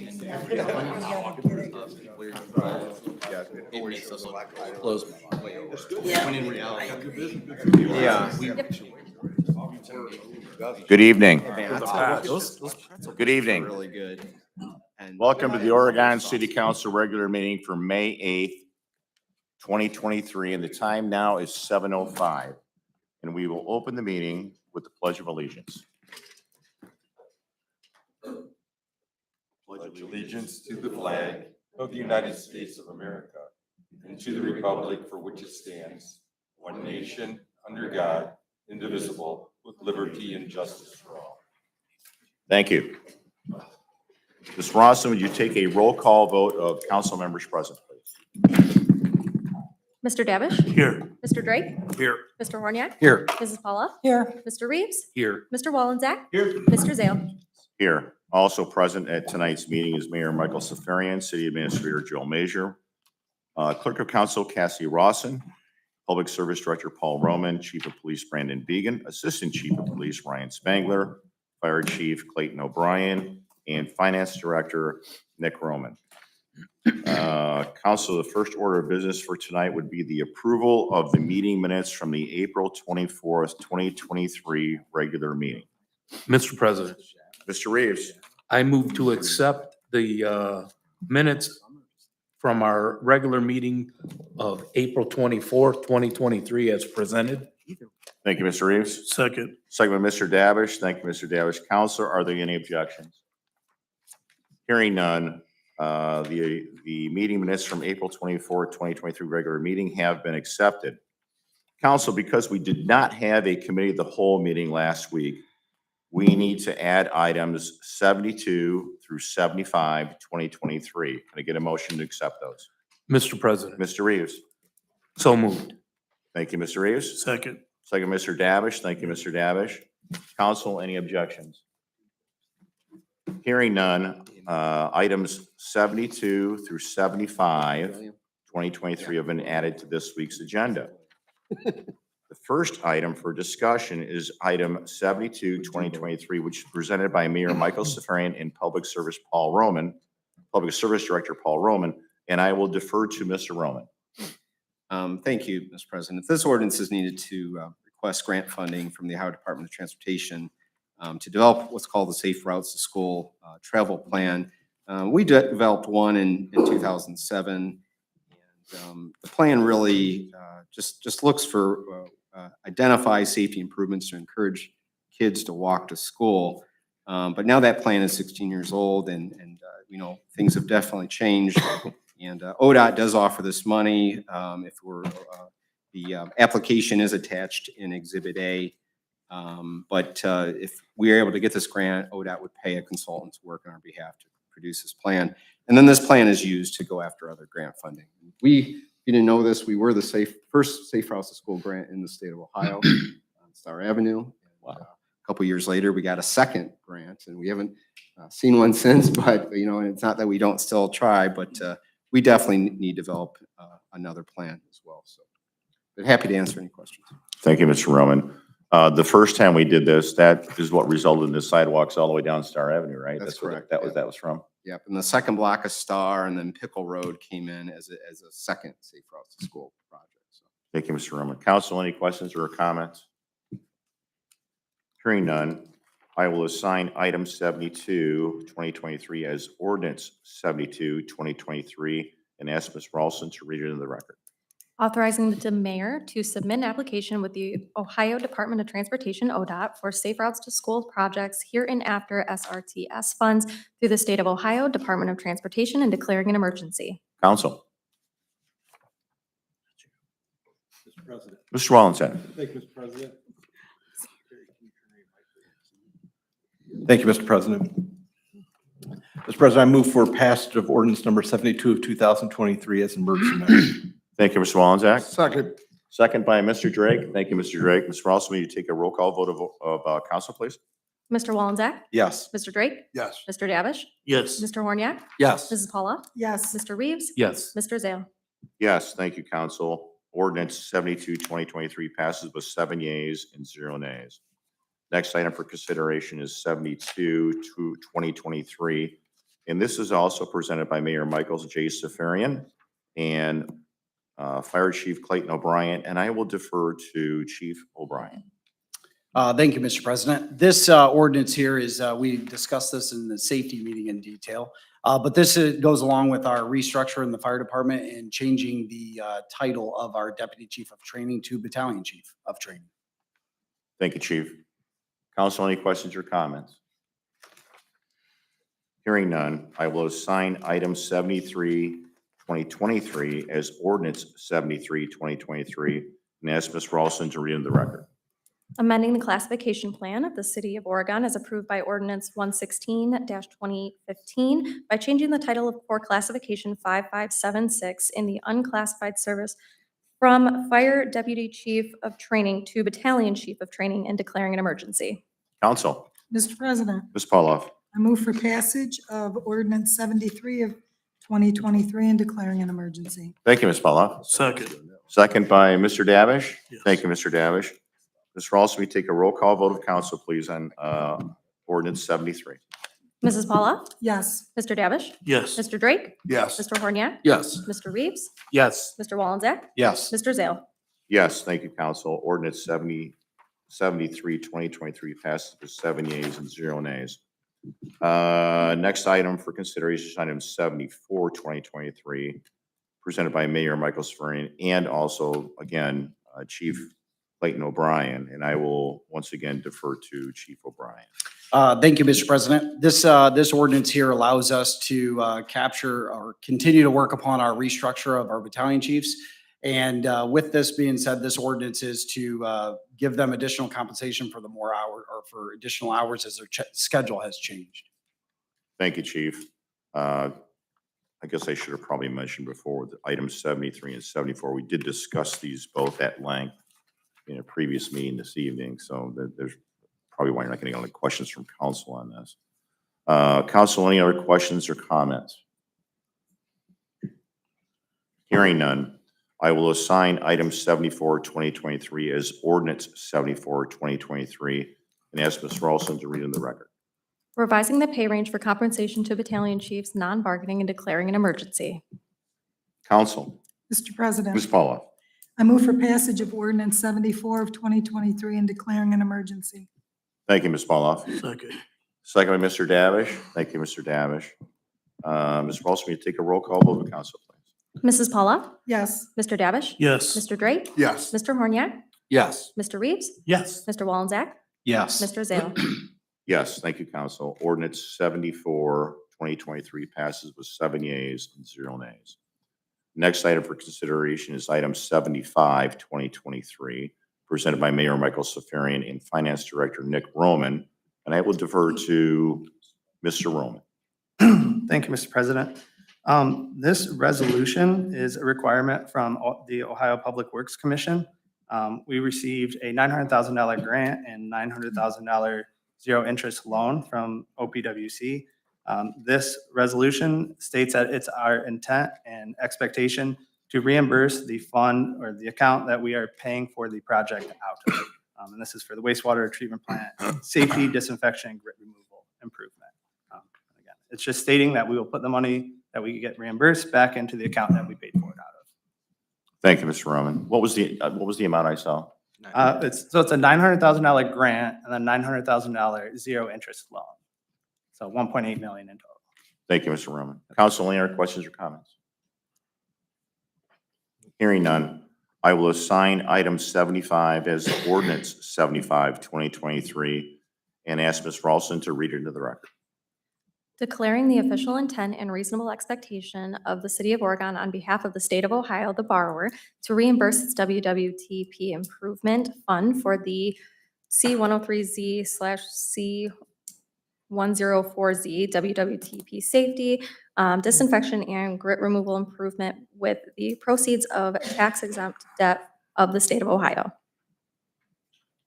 It makes us look close. When in reality. Yeah. Good evening. Those pretzel Good evening. are really good. And Welcome to the Oregon City Council regular meeting for May 8th, 2023, and the time now is 7:05. And we will open the meeting with the Pledge of Allegiance. Pledge allegiance to the flag of the United States of America and to the republic for which it stands, one nation, under God, indivisible, with liberty and justice for all. Thank you. Ms. Rawson, would you take a roll call vote of council members present, please? Mr. Davish? Here. Mr. Drake? Here. Mr. Horniak? Here. Mrs. Paula? Here. Mr. Reeves? Here. Mr. Wallensack? Here. Mr. Zale? Here. Also present at tonight's meeting is Mayor Michael Safarian, City Administrator Joe Major, Clerk of Council Cassie Rawson, Public Service Director Paul Roman, Chief of Police Brandon Began, Assistant Chief of Police Ryan Spangler, Fire Chief Clayton O'Brien, and Finance Director Nick Roman. Council, the first order of business for tonight would be the approval of the meeting minutes from the April 24th, 2023 regular meeting. Mr. President, Mr. Reeves. I move to accept the minutes from our regular meeting of April 24th, 2023 as presented. Thank you, Mr. Reeves. Second. Second by Mr. Davish. Thank you, Mr. Davish. Counselor, are there any objections? Hearing none, the meeting minutes from April 24th, 2023 regular meeting have been accepted. Council, because we did not have a committee of the whole meeting last week, we need to add items 72 through 75, 2023. Can I get a motion to accept those? Mr. President, Mr. Reeves. so moved. Thank you, Mr. Reeves. Second. Second, Mr. Davish. Thank you, Mr. Davish. Council, any objections? Hearing none, items 72 through 75, 2023 have been added to this week's agenda. The first item for discussion is item 72, 2023, which is presented by Mayor Michael Safarian and Public Service Director Paul Roman, and I will defer to Mr. Roman. Thank you, Mr. President. This ordinance is needed to request grant funding from the Ohio Department of Transportation to develop what's called the Safe Routes to School travel plan. We developed one in 2007. And the plan really just looks for identify safety improvements to encourage kids to walk to school. But now that plan is 16 years old and you know, things have definitely changed. And ODOT does offer this money. If we're, the application is attached in Exhibit A. But if we are able to get this grant, ODOT would pay a consultant to work on our behalf to produce this plan. And then this plan is used to go after other grant funding. If you didn't know this, we were the first Safe Routes to School grant in the state of Ohio on Star Avenue. Wow. A couple years later, we got a second grant, and we haven't seen one since. But you know, it's not that we don't still try, but we definitely need to develop another plan as well. So, but happy to answer any questions. Thank you, Mr. Roman. The first time we did this, that is what resulted in the sidewalks all the way down Star Avenue, right? That's correct. That was from. Yep, and the second block of Star and then Pickle Road came in as a second Safe Routes to School project. So. Thank you, Mr. Roman. Council, any questions or comments? Hearing none, I will assign item 72, 2023 as ordinance 72, 2023, and ask Ms. Ralston to read it into the record. Authorizing the mayor to submit an application with the Ohio Department of Transportation, ODOT, for Safe Routes to School projects hereinafter SRTS funds through the state of Ohio Department of Transportation and declaring an emergency. Council. Mr. President. Mr. Wallensack. Thank you, Mr. President. Thank you, Mr. President. Mr. President, I move for passage of ordinance number 72 of 2023 as an emergency measure. Thank you, Mr. Wallensack. Second. Second by Mr. Drake. Thank you, Mr. Drake. Ms. Ralston, will you take a roll call vote of council, please? Mr. Wallensack? Yes. Mr. Drake? Yes. Mr. Davish? Yes. Mr. Horniak? Yes. Mrs. Paula? Yes. Mr. Reeves? Yes. Mr. Zale? Yes, thank you, council. Ordinance 72, 2023 passes with 7 yeas and 0 nays. Next item for consideration is 72 to 2023, And this is also presented by Mayor Michaels J. Safarian and Fire Chief Clayton O'Brien, and I will defer to Chief O'Brien. Thank you, Mr. President. This ordinance here is, we discussed this in the safety meeting in detail. But this goes along with our restructure in the fire department and changing the title of our Deputy Chief of Training to Battalion Chief of Training. Thank you, Chief. Council, any questions or comments? Hearing none, I will assign item 73, 2023 as ordinance 73, 2023, and ask Ms. Ralston to read in the record. Amending the classification plan of the City of Oregon as approved by ordinance 116-2015 by changing the title of Core Classification 5576 in the unclassified service from Fire Deputy Chief of Training to Battalion Chief of Training and declaring an emergency. Council, Mr. President, Ms. Pauloff. I move for passage of ordinance 73 of 2023 and declaring an emergency. Thank you, Ms. Pauloff. Second. Second by Mr. Davish. Yes. Thank you, Mr. Davish. Ms. Ralston, we take a roll call vote of council, please, on ordinance 73. Mrs. Paula? Yes. Mr. Davish? Yes. Mr. Drake? Yes. Mr. Horniak? Yes. Mr. Reeves? Yes. Mr. Wallenzeck? Yes. Mr. Zale? Yes, thank you, council. Ordinance 73, 2023 passes with 7 yeas and 0 nays. Next item for consideration is item 74, 2023, presented by Mayor Michael Safarian and also, again, Chief Clayton O'Brien, and I will once again defer to Chief O'Brien. Thank you, Mr. President. This ordinance here allows us to capture or continue to work upon our restructure of our battalion chiefs. And with this being said, this ordinance is to give them additional compensation for the more hour or for additional hours as their schedule has changed. Thank you, Chief. I guess I should have probably mentioned before that items 73 and 74, we did discuss these both at length in a previous meeting this evening, so there's probably why you're not getting any questions from council on this. Council, any other questions or comments? Hearing none, I will assign item 74, 2023 as ordinance 74, 2023, and ask Ms. Ralston to read in the record. Revising the pay range for compensation to battalion chiefs, non-bargaining, and declaring an emergency. Council, Mr. President, Ms. Paula. I move for passage of ordinance 74 of 2023 and declaring an emergency. Thank you, Ms. Pauloff. Second. Second by Mr. Davish. Thank you, Mr. Davish. Ms. Ralston, will you take a roll call vote of council, please? Mrs. Paula? Yes. Mr. Davish? Yes. Mr. Drake? Yes. Mr. Horniak? Yes. Mr. Reeves? Yes. Mr. Wallenzeck? Yes. Mr. Zale? Yes, thank you, council. Ordinance 74, 2023 passes with 7 yeas and 0 nays. Next item for consideration is item 75, 2023, presented by Mayor Michael Safarian and Finance Director Nick Roman, and I will defer to Mr. Roman. Thank you, Mr. President. This resolution is a requirement from the Ohio Public Works Commission. We received a $900,000 grant and $900,000 zero-interest loan from OPWC. This resolution states that it's our intent and expectation to reimburse the fund or the account that we are paying for the project out of. And this is for the wastewater treatment plant, safety, disinfection, and grit removal improvement. Again, it's just stating that we will put the money that we get reimbursed back into the account that we paid for it out of. Thank you, Mr. Roman. What was the amount I saw? It's a $900,000 grant and a $900,000 zero-interest loan. So 1.8 million in total. Thank you, Mr. Roman. Council, any other questions or comments? Hearing none, I will assign item 75 as ordinance 75, 2023, and ask Ms. Ralston to read it into the record. Declaring the official intent and reasonable expectation of the City of Oregon on behalf of the State of Ohio, the borrower, to reimburse its WWTP Improvement Fund for the C103Z/C104Z WWTP Safety, Disinfection, and Grit Removal Improvement with the proceeds of tax-exempt debt of the State of Ohio.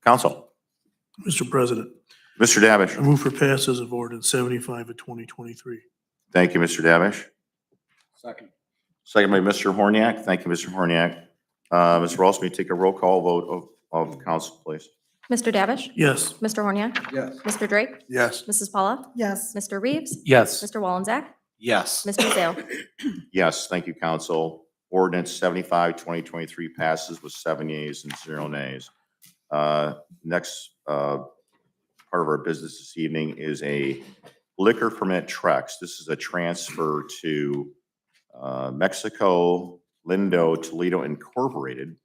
Council, Mr. President, Mr. Davish. I move for passes of ordinance 75 of 2023. Thank you, Mr. Davish. Second. Second by Mr. Horniak. Thank you, Mr. Horniak. Ms. Ralston, will you take a roll call vote of council, please? Mr. Davish? Yes. Mr. Horniak? Yes. Mr. Drake? Yes. Mrs. Paula? yes, Mr. Reeves? Yes. Mr. Wallenzeck? Yes. Mr. Zale? Yes, thank you, council. Ordinance 75, 2023 passes with 7 yeas and 0 nays. Next part of our business this evening is a liquor permit Trex. This is a transfer to Mexico Lindo Toledo Incorporated,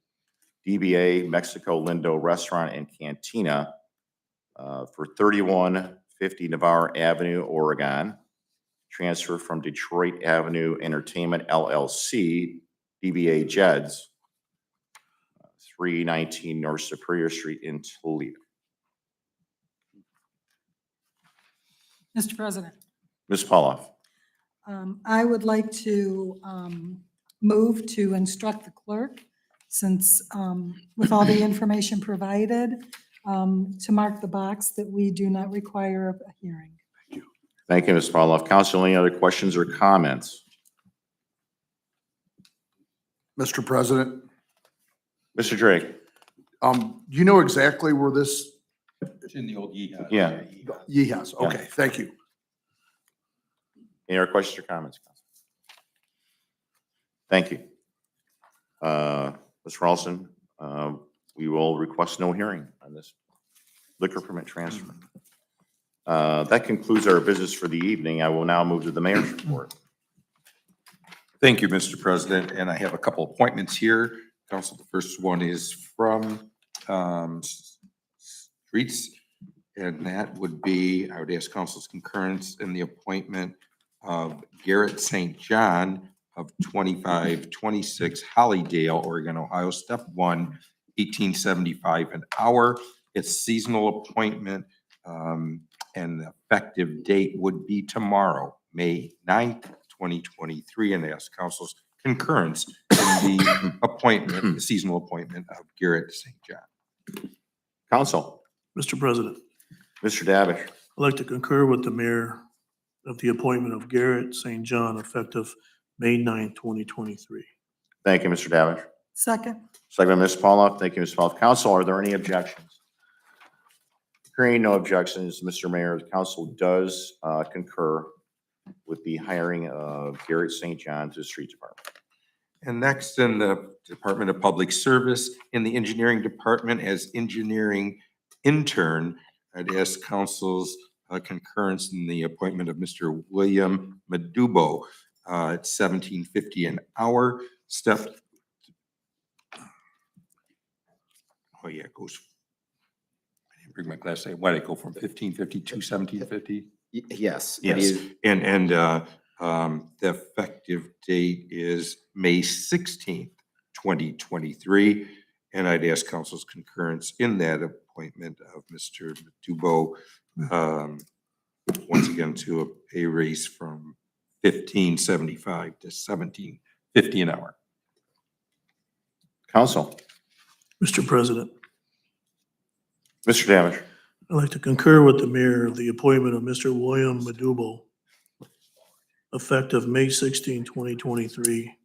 DBA Mexico Lindo Restaurant and Cantina for 3150 Navarre Avenue, Oregon. Transfer from Detroit Avenue Entertainment LLC, DBA Jed's, 319 North Superior Street in Toledo. Mr. President. Ms. Pauloff. I would like to move to instruct the clerk, since with all the information provided, to mark the box that we do not require a hearing. Thank you, Ms. Pauloff. Council, any other questions or comments? Mr. President, Mr. Drake? you know exactly where this, It's in the old Yeehaw. Yeah. yes, okay, thank you. Any other questions or comments? Council? Thank you. Ms. Ralston, we will request no hearing on this liquor permit transfer. That concludes our business for the evening. I will now move to the mayor's report. Thank you, Mr. President, and I have a couple appointments here. Council, the first one is from Streets, and that would be, I would ask council's concurrence in the appointment of Garrett St. John of 2526 Hollydale, Oregon, Ohio, step 1, $18.75 an hour. It's seasonal appointment, and the effective date would be tomorrow, May 9th, 2023, and ask council's concurrence in the appointment, the seasonal appointment of Garrett St. John. Council, Mr. President, Mr. Davish. I'd like to concur with the mayor of the appointment of Garrett St. John effective May 9, 2023. Thank you, Mr. Davish. Second, Second by Ms. Pauloff. Thank you, Ms. Pauloff. Council, are there any objections? Hearing no objections, Mr. Mayor, the council does concur with the hiring of Garrett St. John to the Street Department. And next in the Department of Public Service, in the Engineering Department as engineering intern, I'd ask council's concurrence in the appointment of Mr. William Madubo at $17.50 an hour. Oh yeah, it goes. I didn't bring my glass. Why did it go from 1550 to 1750? Yes. Yes. And the effective date is May 16th, 2023. And I'd ask council's concurrence in that appointment of Mr. Matubo, once again, to a pay raise from $15.75 to $17.50 an hour. Council, Mr. President, Mr. Davish. I'd like to concur with the mayor of the appointment of Mr. William Madubo effective May 16, 2023,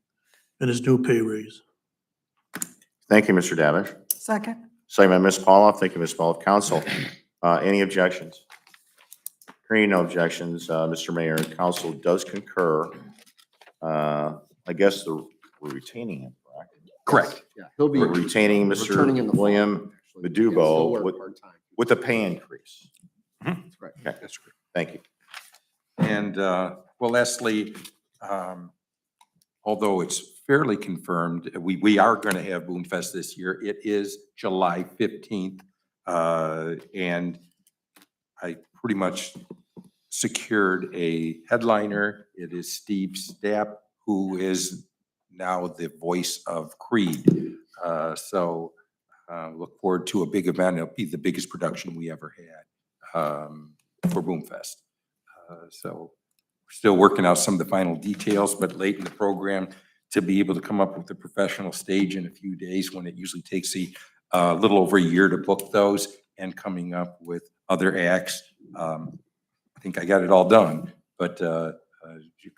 and his new pay raise. Thank you, Mr. Davish. second, Second by Ms. Pauloff. Thank you, Ms. Pauloff. Council, any objections? Hearing no objections, Mr. Mayor, council does concur. I guess we're retaining him, correct? Correct. Yeah, he'll be We're retaining returning in Mr. the fall, William actually. Madubo Yes, he'll work with- part-time. with a pay increase. That's correct. Okay, That's great. thank you. And, well, Leslie, although it's fairly confirmed, we are going to have Boom Fest this year. It is July 15th. And I pretty much secured a headliner. It is Steve Stapp, who is now the voice of Creed. So look forward to a big event. It'll be the biggest production we ever had for Boom Fest. So we're still working out some of the final details, but late in the program to be able to come up with a professional stage in a few days when it usually takes a little over a year to book those, and coming up with other acts. I think I got it all done, but a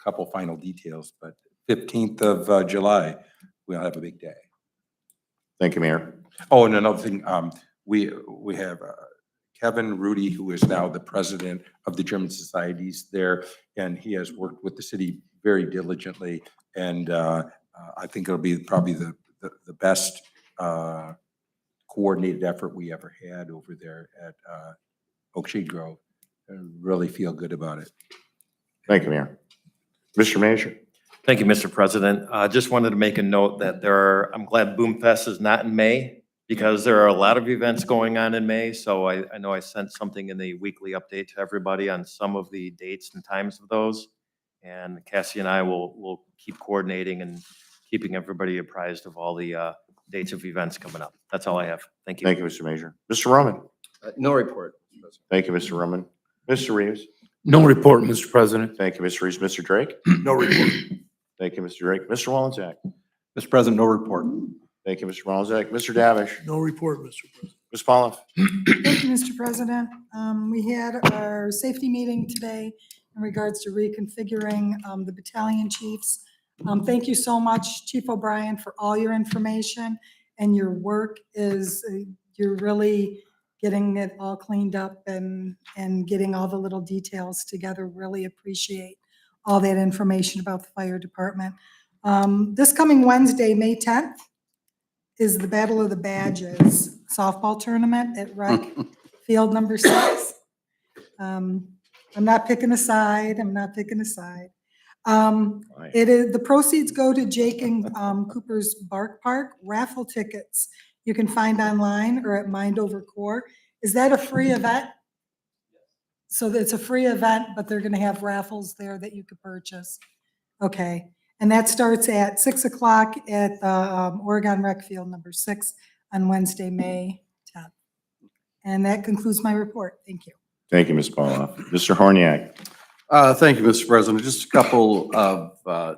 couple final details, but 15th of July, we'll have a big day. Thank you, Mayor. Oh, and another thing, we have Kevin Rudy, who is now the president of the German Societies there, and he has worked with the city very diligently. And I think it'll be probably the best coordinated effort we ever had over there at Oak Shade Grove. I really feel good about it. Thank you, Mayor. Mr. Manager. Thank you, Mr. President. Just wanted to make a note that I'm glad Boom Fest is not in May because there are a lot of events going on in May. So I know I sent something in the weekly update to everybody on some of the dates and times of those. And Cassie and I will keep coordinating and keeping everybody apprised of all the dates of events coming up. That's all I have. Thank you. Thank you, Mr. Manager. Mr. Roman. No report, Mr. President. Thank you, Mr. Roman. Mr. Reeves. No report, Mr. President. Thank you, Mr. Reeves. Mr. Drake. No report. Thank you, Mr. Drake. Mr. Wallensack. Mr. President, no report. Thank you, Mr. Wallensack. Mr. Davish. No report, Mr. President. Ms. Pollock. Thank you, Mr. President. We had our safety meeting today in regards to reconfiguring the battalion chiefs. Thank you so much, Chief O'Brien, for all your information, and your work you're really getting it all cleaned up and getting all the little details together. Really appreciate all that information about the fire department. This coming Wednesday, May 10th, is the Battle of the Badges softball tournament at Rec Field number 6. I'm not picking a side. The proceeds go to Jake and Cooper's Bark Park. Raffle tickets you can find online or at Mind Over Core. Is that a free event? So it's a free event, but they're gonna have raffles there that you could purchase. Okay, and that starts at 6 o'clock at the Oregon Rec Field number 6 on Wednesday, May 10th. And that concludes my report. Thank you. Thank you, Ms. Pollock. Mr. Horniak. Thank you, Mr. President. Just a couple of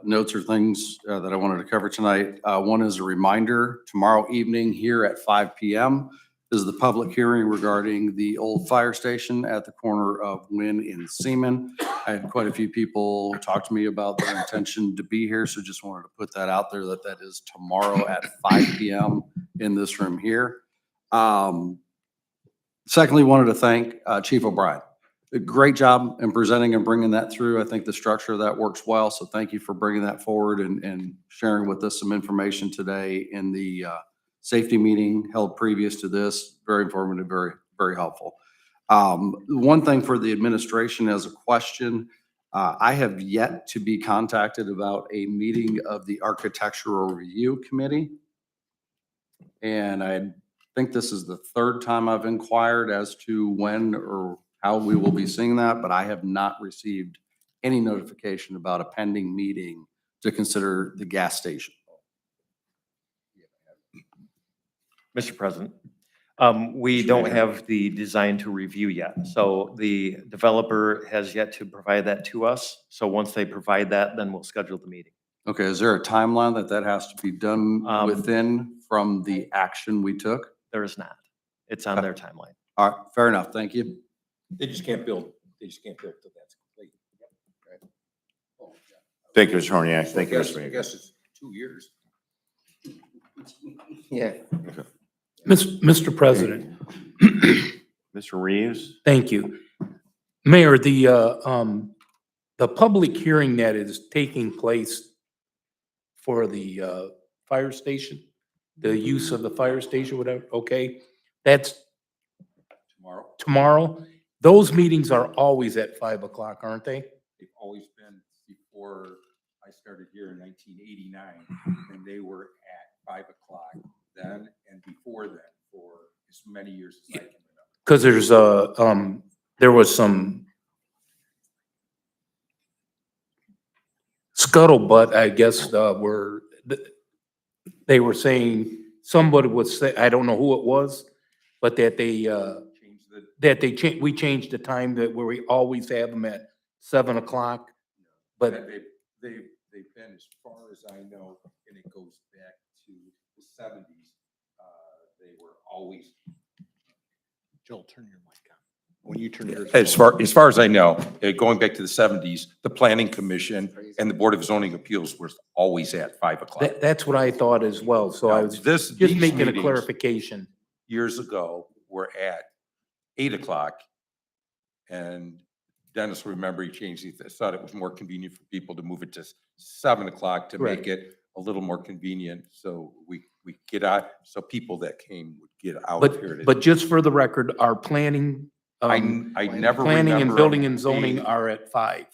notes or things that I wanted to cover tonight. One is a reminder, tomorrow evening here at 5 PM is the public hearing regarding the old fire station at the corner of Wynn and Seaman. I had quite a few people talk to me about their intention to be here, so just wanted to put that out there that that is tomorrow at 5 PM in this room here. Secondly, wanted to thank Chief O'Brien. A great job in presenting and bringing that through. I think the structure of that works well, so thank you for bringing that forward and sharing with us some information today in the safety meeting held previous to this. Very informative, very, very helpful. One thing for the administration as a question, I have yet to be contacted about a meeting of the Architectural Review Committee. And I think this is the third time I've inquired as to when or how we will be seeing that, but I have not received any notification about a pending meeting to consider the gas station. Mr. President, we don't have the design to review yet. So the developer has yet to provide that to us. So once they provide that, then we'll schedule the meeting. Okay, is there a timeline that has to be done within from the action we took? There is not. It's on their timeline. All right, fair enough. Thank you. They just can't build till that's complete. Thank you, Mr. Horniak. Thank you, Mr. I Manager. guess it's 2 years. Yeah. Mr. President, Mr. Reeves. thank you. Mayor, the public hearing that is taking place for the fire station, the use of the fire station, whatever, okay? That's tomorrow. Those meetings are always at 5 o'clock, aren't they? They've always been before I started here in 1989, and they were at 5 o'clock then and before then for as many years as I can remember. Because there was some scuttlebutt, I guess, they were saying, somebody would say, I don't know who it was, but that we changed the time that where we always have them at 7 o'clock. But They've been, as far as I know, and it goes back to the 70s, they were always. Joel, turn your mic on. When you turn yours. As far as I know, going back to the 70s, the Planning Commission and the Board of Zoning Appeals was always at 5 o'clock. that's what I thought as well. So I was This, just these making a meetings clarification. Years ago were at 8 o'clock. And Dennis, remember, he changed, he thought it was more convenient for people to move it to 7 o'clock to make it a little more convenient. So we get out, so people that came would get out of here. But just for the record, our planning, I never planning and remember building them and zoning being- are at 5,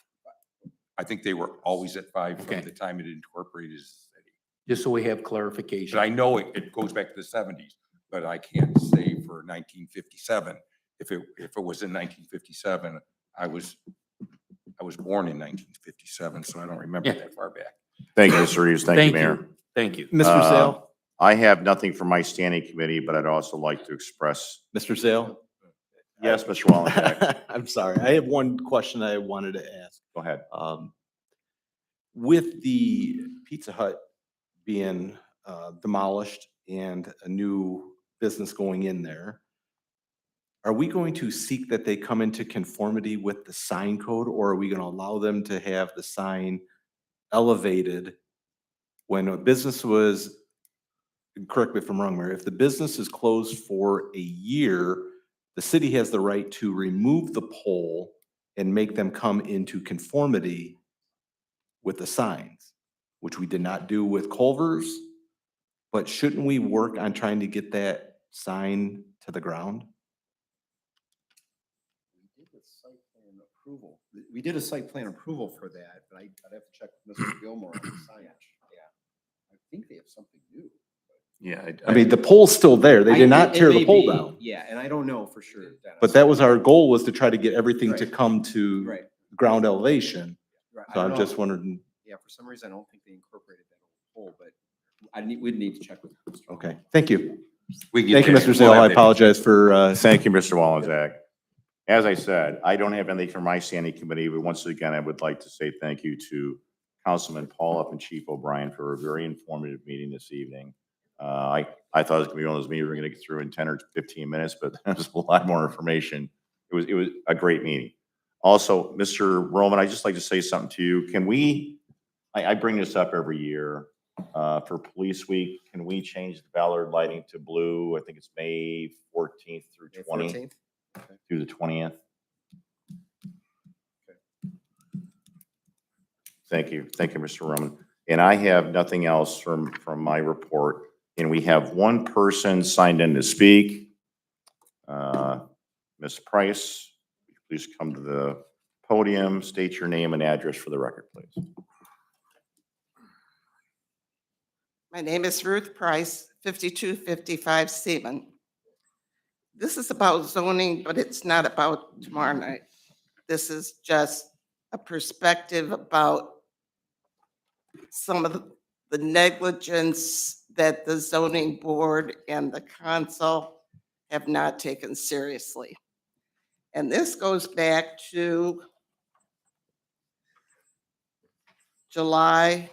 I think they were always at 5 from Okay. the time it incorporated as a city. just so we have clarification. But I know it goes back to the 70s, but I can't say for 1957. If it was in 1957, I was born in 1957, so I don't remember Yeah. that far back. Thank you, Mr. Reeves. Thank you, Mayor. Thank you. Mr. Sale, I have nothing for my standing committee, but I'd also like to express, Mr. Sale. yes, Mr. Wallenbeck, I'm sorry. I have one question I wanted to ask. go ahead. With the Pizza Hut being demolished and a new business going in there, are we going to seek that they come into conformity with the sign code, or are we going to allow them to have the sign elevated when a business was, correct me if I'm wrong, Mayor, if the business is closed for a year, the city has the right to remove the pole and make them come into conformity with the signs, which we did not do with Culver's. But shouldn't we work on trying to get that sign to the ground? We did a site plan approval for that, but I'd have to check with Mr. Gilmore on the signage. Yeah. I think they have something new. Yeah. I mean, the pole's still there. They did not tear the pole down. Yeah, and I don't know for sure, Dennis. But that was our goal, was to try to get everything to Right. come to Right, ground elevation. right. I So don't I'm know. just wondering, Yeah, for some reason, I don't think they incorporated that whole, but we'd need to check with. Mr. okay, thank you. We Thank you, Mr. Sale. I apologize for, Thank you, Mr. Wallenbeck. As I said, I don't have anything for my standing committee, but once again, I would like to say thank you to Councilman Paul and Chief O'Brien for a very informative meeting this evening. I thought it was gonna be one of those meetings we're gonna get through in 10 or 15 minutes, but there's a lot more information. It was a great meeting. Also, Mr. Roman, I'd just like to say something to you. Can we, I bring this up every year, for Police Week, can we change the Ballard lighting to blue? I think it's May 14th through May 20th. 14th? Through the 20th. Thank you. Thank you, Mr. Roman. And I have nothing else from my report. And we have one person signed in to speak. Ms. Price, please come to the podium, state your name and address for the record, please. My name is Ruth Price, 5255 Seaman. This is about zoning, but it's not about tomorrow night. This is just a perspective about some of the negligence that the zoning board and the council have not taken seriously. And this goes back to July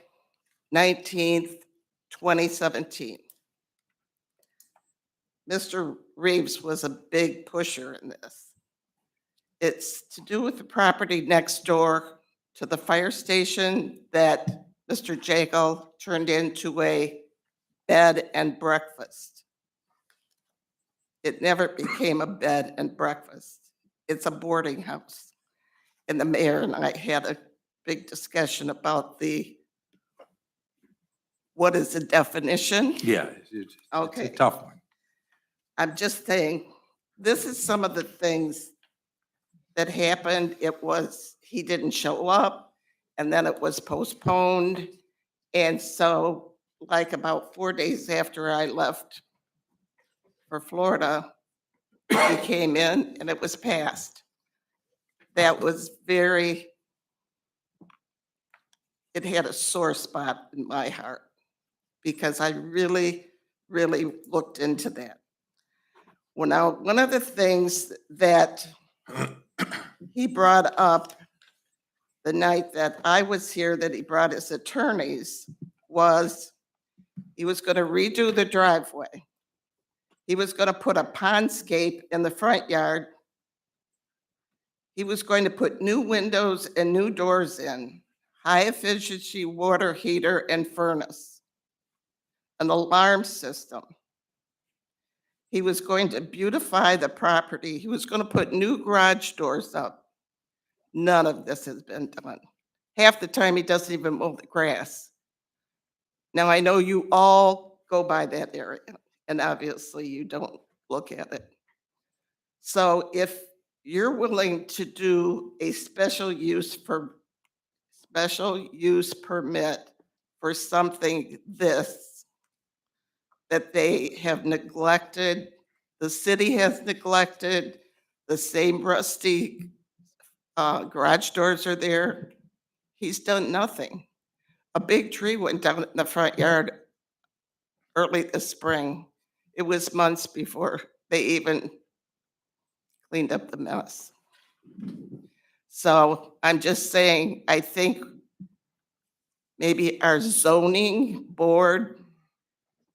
19th, 2017. Mr. Reeves was a big pusher in this. It's to do with the property next door to the fire station that Mr. Jago turned into a bed and breakfast. It never became a bed and breakfast. It's a boarding house. And the mayor and I had a big discussion about what is the definition? Yeah, it's Okay. a tough one. I'm just saying, this is some of the things that happened. He didn't show up, and then it was postponed. And so, like about 4 days after I left for Florida, he came in and it was passed. That was it had a sore spot in my heart because I really, really looked into that. Well, now, one of the things that he brought up the night that I was here, that he brought his attorneys, was he was going to redo the driveway. He was going to put a pondscape in the front yard. He was going to put new windows and new doors in, high efficiency water heater and furnace, an alarm system. He was going to beautify the property. He was going to put new garage doors up. None of this has been done. Half the time, he doesn't even mow the grass. Now, I know you all go by that area, and obviously you don't look at it. So if you're willing to do a special use permit for something that they have neglected, the city has neglected, the same rusty garage doors are there. He's done nothing. A big tree went down in the front yard early this spring. It was months before they even cleaned up the mess. So I'm just saying, I think maybe our zoning board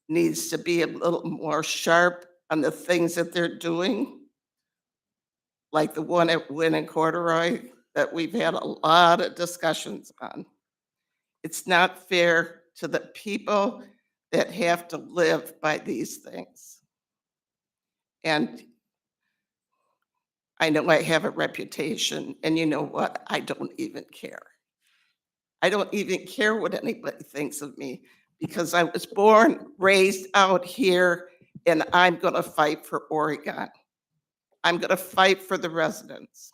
needs to be a little more sharp on the things that they're doing, like the one at Wynn and Corduroy that we've had a lot of discussions on. It's not fair to the people that have to live by these things. And I know I have a reputation, and you know what? I don't even care. I don't even care what anybody thinks of me, because I was born, raised out here, and I'm gonna fight for Oregon. I'm gonna fight for the residents.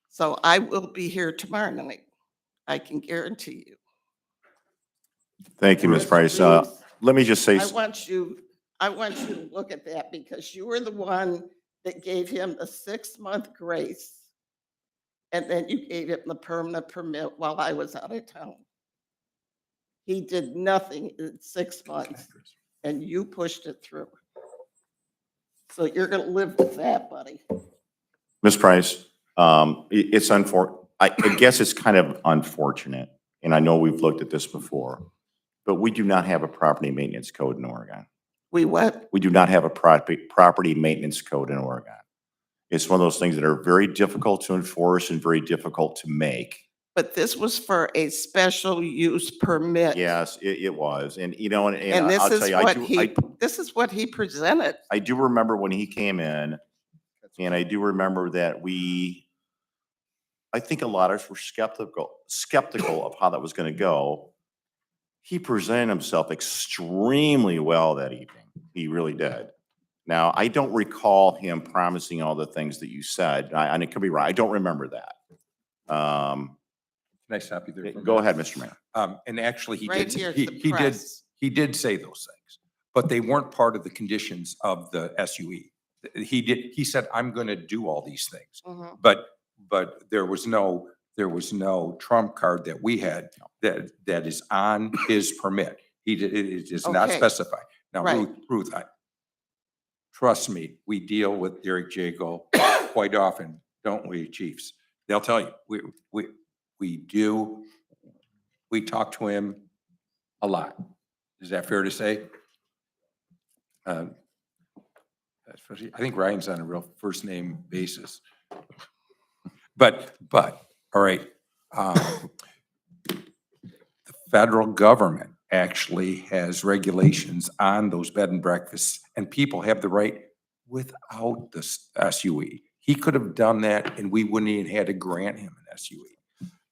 So I will be here tomorrow night. I can guarantee you. Thank you, Ms. Price. Ruth, Let me just say, I want you to look at that, because you were the one that gave him the 6-month grace. And then you gave him the permanent permit while I was out of town. He did nothing in 6 months, and you pushed it through. So you're gonna live with that, buddy. Ms. Price, it's I guess it's kind of unfortunate, and I know we've looked at this before, but we do not have a property maintenance code in Oregon. We what? We do not have a property maintenance code in Oregon. It's one of those things that are very difficult to enforce and very difficult to make. But this was for a special use permit. Yes, it was. And, you know, And and this I'll is tell you, what this is what he presented. I do remember when he came in, and I do remember that I think a lot of us were skeptical of how that was going to go. He presented himself extremely well that evening. He really did. Now, I don't recall him promising all the things that you said, and it could be right. I don't remember that. Can I stop you there? for a Go minute? ahead, Mr. Mayor. And actually, he Right did, here, he the he did, press. he did say those things, but they weren't part of the conditions of the SUE. He said, I'm going to do all these things, Mhm. but there was no trump card that we had that is on his permit. It is not Okay. specified. Now, Right. Ruth, trust me, we deal with Derek Jago quite often, don't we, chiefs? They'll tell you, we do, we talk to him a lot. Is that fair to say? Especially, I think Ryan's on a real first name basis. But, all right. The federal government actually has regulations on those bed and breakfasts, and people have the right without the SUE. He could have done that and we wouldn't even had to grant him an SUE.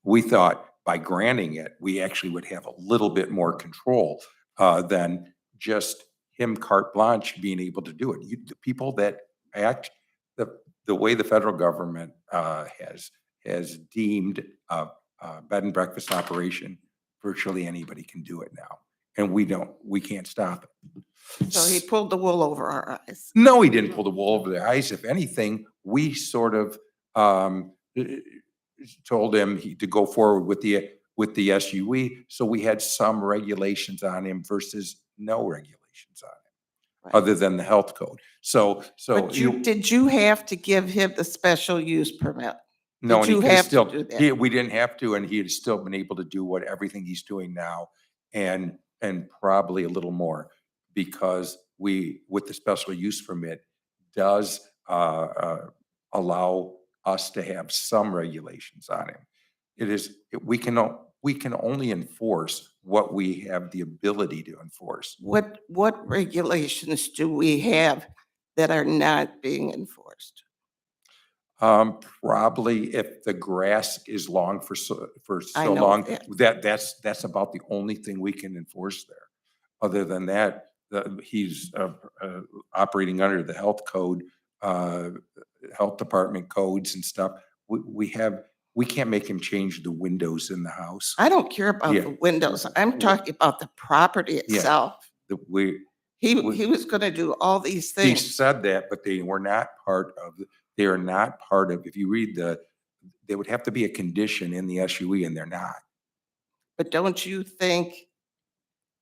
We thought by granting it, we actually would have a little bit more control than just him carte blanche being able to do it. The people that act the way the federal government has deemed a bed and breakfast operation, virtually anybody can do it now. And we can't stop it. So he pulled the wool over our eyes. No, he didn't pull the wool over their eyes. If anything, we sort of told him to go forward with the SUE. So we had some regulations on him versus no regulations on him, Right. other than the health code. So But did you have to give him the special use permit? no, did and he you could have have to still, do that? we didn't have to, and he had still been able to do everything he's doing now, and probably a little more, because with the special use permit, does allow us to have some regulations on him. We we can only enforce what we have the ability to enforce. What regulations do we have that are not being enforced? Probably if the grass is long for I so know long, that. that's about the only thing we can enforce there. Other than that, he's operating under the health code, health department codes and stuff. We can't make him change the windows in the house. I don't care about Yeah. the windows. I'm talking about the property itself. He was gonna do all these He things. said that, but they were not part of, they are not part of, if you read they would have to be a condition in the SUE and they're not. But don't you think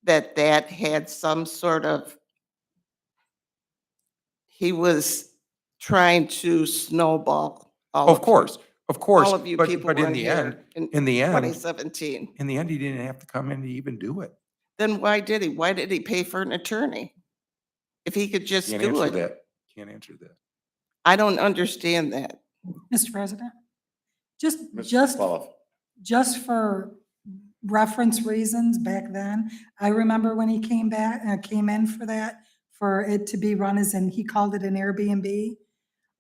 that that had some sort of, he was trying to snowball all Of course, all of you but, people but in weren't the here end, in the end, 2017. in the end, he didn't have to come in to even do it. Then why did he? Why did he pay for an attorney? If he could just Can't do answer it. that. Can't answer that. I don't understand that. Mr. President, just, Mr. just, Clough. just for reference reasons back then, I remember when he came came in for that, for it to be run as he called it an Airbnb.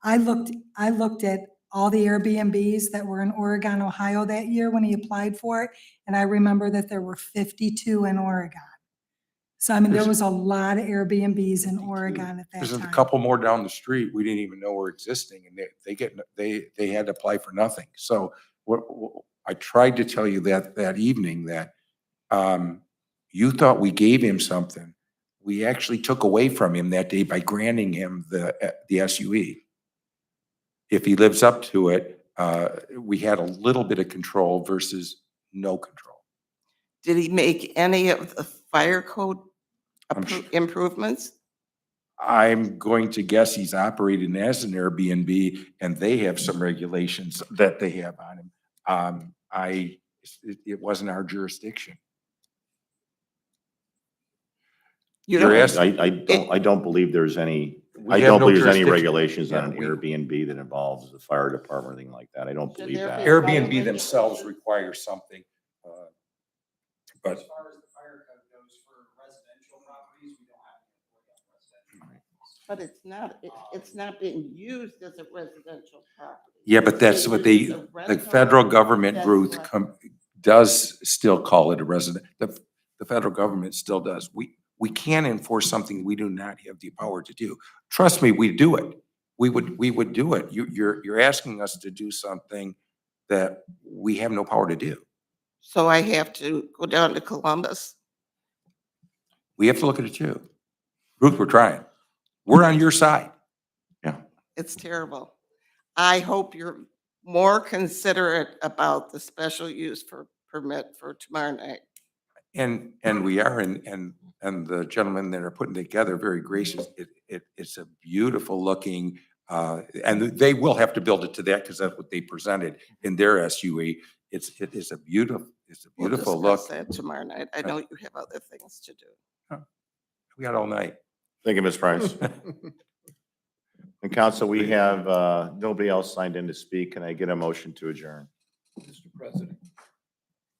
I looked at all the Airbnbs that were in Oregon, Ohio that year when he applied for it, and I remember that there were 52 in Oregon. So I mean, there There's- was a lot of Airbnbs in Oregon at that There's a time. couple more down the street we didn't even know were existing and they had to apply for nothing. So what I tried to tell you that evening that you thought we gave him something. We actually took away from him that day by granting him the SUE. If he lives up to it, we had a little bit of control versus no control. Did he make any of the fire code I'm sure- improvements? I'm going to guess he's operating as an Airbnb and they have some regulations that they have on him. It wasn't our jurisdiction. You You're don't- asking- I don't believe there's any, We I have don't no believe there's any jurisdiction. regulations on an Yeah, we- Airbnb that involves the fire department or anything like that. I don't Should believe there that. be- Airbnb themselves require something. But As far as the fire code goes for residential properties, we don't have to employ residential. But it's not being used as a residential property. yeah, but that's what It's a the rental, federal government, that's Ruth, what- does still call it a resident. The federal government still does. We can't enforce something we do not have the power to do. Trust me, we do it. We would do it. You're asking us to do something that we have no power to do. So I have to go down to Columbus. We have to look at it too. Ruth, we're trying. We're on your side. It's terrible. I hope you're more considerate about the special use permit for tomorrow night. And we are, and the gentlemen that are putting together, very gracious. It's a beautiful looking, and they will have to build it to that because that's what they presented in their SUE. It is a beautiful, We'll beautiful discuss look. that tomorrow night. I know you have other things to do. We got all night. Thank you, Ms. Price. And council, we have nobody else signed in to speak. Can I get a motion to adjourn? Mr. President.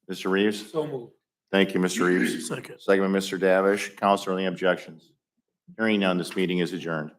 Mr. Reeves? So moved. Thank you, Mr. Reeves. Second. Second by Mr. Davish. Council, any objections? Hearing none, this meeting is adjourned.